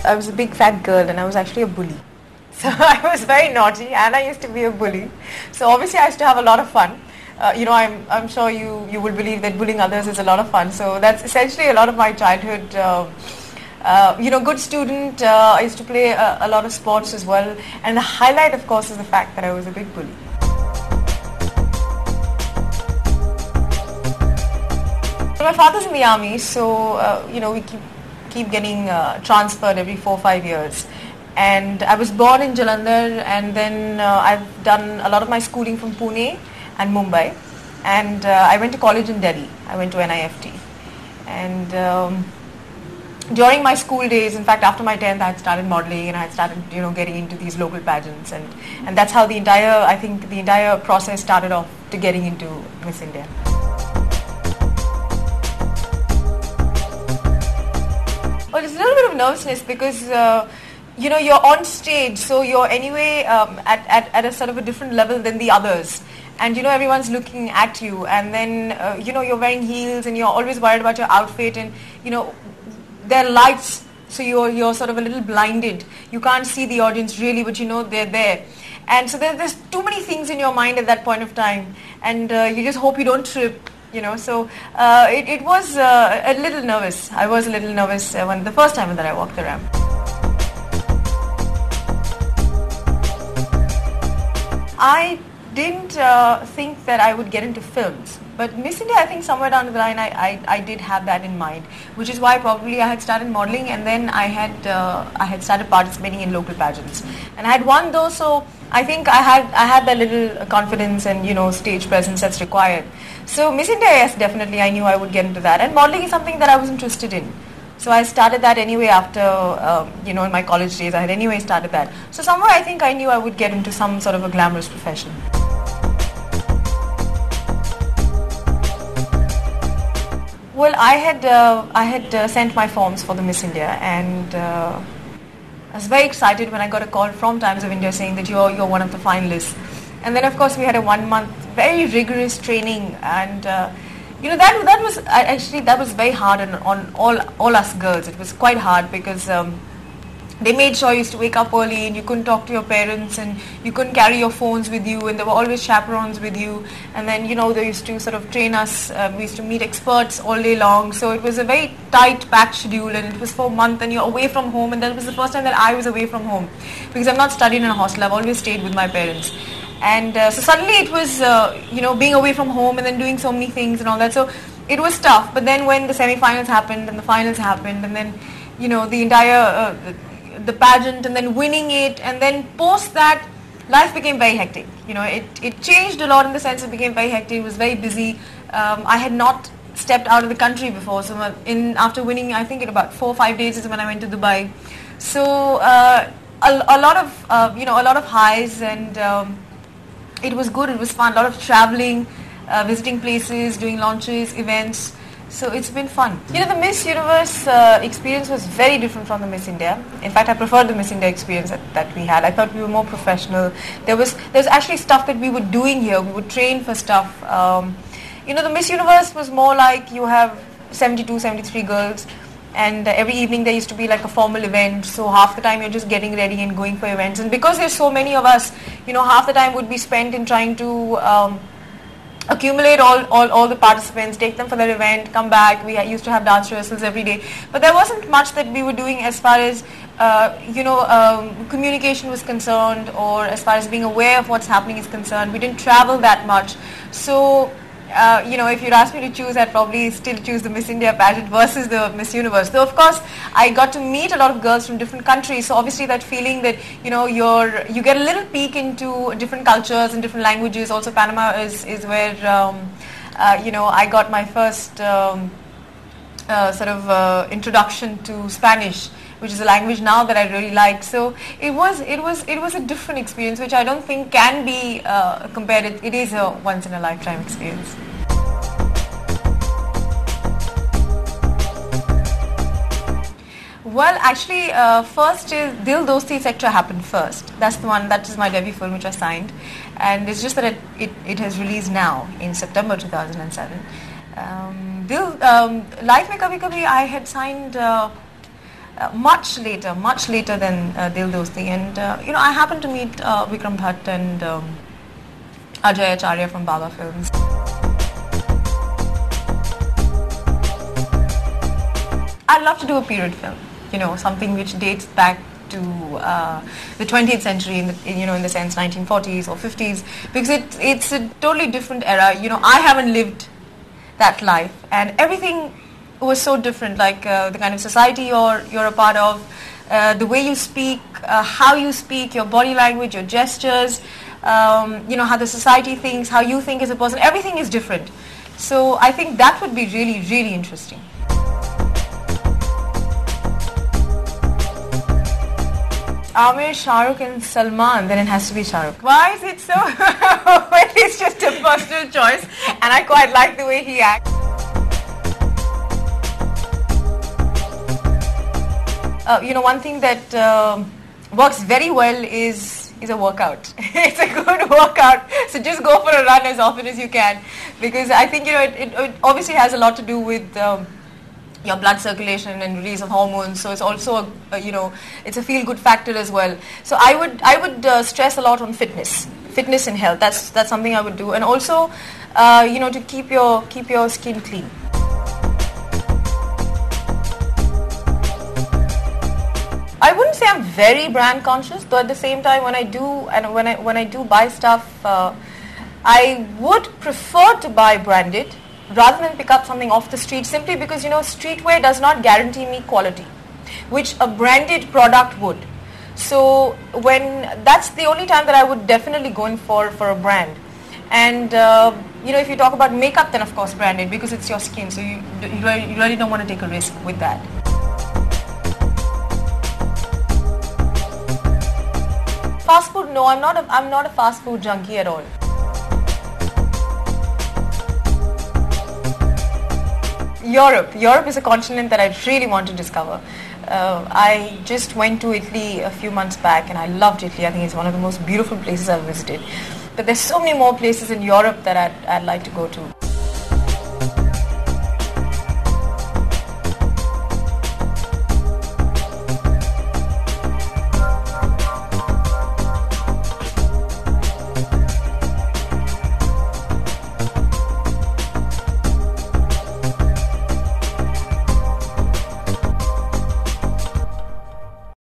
I was a big fat girl and I was actually a bully. So I was very naughty and I used to be a bully. So obviously I used to have a lot of fun. I'm sure you will believe that bullying others is a lot of fun. So that's essentially a lot of my childhood. Good student. I used to play a lot of sports as well. And the highlight, of course, is the fact that I was a big bully. My father's in the army, so we keep getting transferred every 4 or 5 years. And I was born in Jalandhar, and then I've done a lot of my schooling from Pune and Mumbai. And I went to college in Delhi. I went to NIFT. And during my school days, in fact, after my 10th, I had started modeling and I had started, getting into these local pageants. And that's how the entire process started off to getting into Miss India. Well, it's a little bit of nervousness because, you're on stage, so you're anyway at a sort of a different level than the others. And, everyone's looking at you. And then, you're wearing heels and you're always worried about your outfit. And, there are lights, so you're sort of a little blinded. You can't see the audience really, but they're there. And so there's too many things in your mind at that point of time. And you just hope you don't trip. So it was a little nervous. I was a little nervous when the first time that I walked the ramp. I didn't think that I would get into films, but Miss India, I think somewhere down the line I did have that in mind, which is why probably I had started modeling, and then I had started participating in local pageants, and I had won those. So I think I had that little confidence and stage presence that's required. So Miss India, yes, definitely I knew I would get into that, and modeling is something that I was interested in. So I started that anyway after, in my college days, I had anyway started that. So somewhere I think I knew I would get into some sort of a glamorous profession. Well, I had sent my forms for the Miss India, and I was very excited when I got a call from Times of India saying that you're one of the finalists. And then of course we had a 1 month very rigorous training, and that was very hard on all us girls. It was quite hard because they made sure you used to wake up early and you couldn't talk to your parents and you couldn't carry your phones with you, and there were always chaperones with you. And then they used to sort of train us. We used to meet experts all day long, so it was a very tight packed schedule, and it was for a month and you're away from home. And that was the first time that I was away from home because I've not studied in a hostel. I've always stayed with my parents. And so suddenly it was, being away from home and then doing so many things and all that. So it was tough. But then when the semi-finals happened and the finals happened, and then, the entire, the pageant, and then winning it, and then post that, life became very hectic. It changed a lot in the sense it became very hectic. It was very busy. I had not stepped out of the country before. So after winning, I think in about 4 or 5 days is when I went to Dubai. So a lot of highs, and it was good, it was fun, a lot of traveling, visiting places, doing launches, events. So it's been fun. The Miss Universe experience was very different from the Miss India. In fact, I preferred the Miss India experience that we had. I thought we were more professional. There was actually stuff that we were doing here. We would train for stuff. The Miss Universe was more like you have 72, 73 girls. And every evening there used to be like a formal event, so half the time you're just getting ready and going for events. And because there's so many of us, half the time would be spent in trying to accumulate all the participants, take them for their event, come back. We used to have dance rehearsals every day, but there wasn't much that we were doing as far as communication was concerned, or as far as being aware of what's happening is concerned. We didn't travel that much. So if you'd ask me to choose, I'd probably still choose the Miss India pageant versus the Miss Universe. Though, of course, I got to meet a lot of girls from different countries. So obviously that feeling that, you get a little peek into different cultures and different languages. Also, Panama is where, I got my first introduction to Spanish, which is a language now that I really like. So it was a different experience, which I don't think can be compared. It is a once in a lifetime experience. Well, actually, first is Dil Dosti Sector happened first. That's the one. That is my debut film, which I signed, and it's just that it has released now in September 2007. Life Mein Kabhi Kabhi, I had signed much later than Dil Dosti. And I happened to meet Vikram Bhatt and Ajay Acharya from Baba Films. I'd love to do a period film, something which dates back to the 20th century, in the sense 1940s or 50s, because it's a totally different era. I haven't lived that life, and everything was so different, like the kind of society you're a part of, the way you speak, how you speak, your body language, your gestures, how the society thinks, how you think as a person, everything is different. So I think that would be really, really interesting. Amir, Shah Rukh and Salman, then it has to be Shah Rukh. Why is it so? Well, it's just a personal choice, and I quite like the way he acts. One thing that works very well is a workout. It's a good workout. So just go for a run as often as you can, because I think it obviously has a lot to do with your blood circulation and release of hormones. So it's also it's a feel good factor as well. So I would stress a lot on fitness and health. That's something I would do, and also to keep your skin clean. I wouldn't say I'm very brand conscious, though at the same time when I do buy stuff, I would prefer to buy branded rather than pick up something off the street, simply because streetwear does not guarantee me quality, which a branded product would. So that's the only time that I would definitely go in for a brand. And if you talk about makeup, then of course branded, because it's your skin, so you really don't want to take a risk with that. Fast food, no, I'm not a fast food junkie at all. Europe is a continent that I really want to discover. I just went to Italy a few months back, and I loved Italy. I think it's one of the most beautiful places I've visited. But there's so many more places in Europe that I'd like to go to.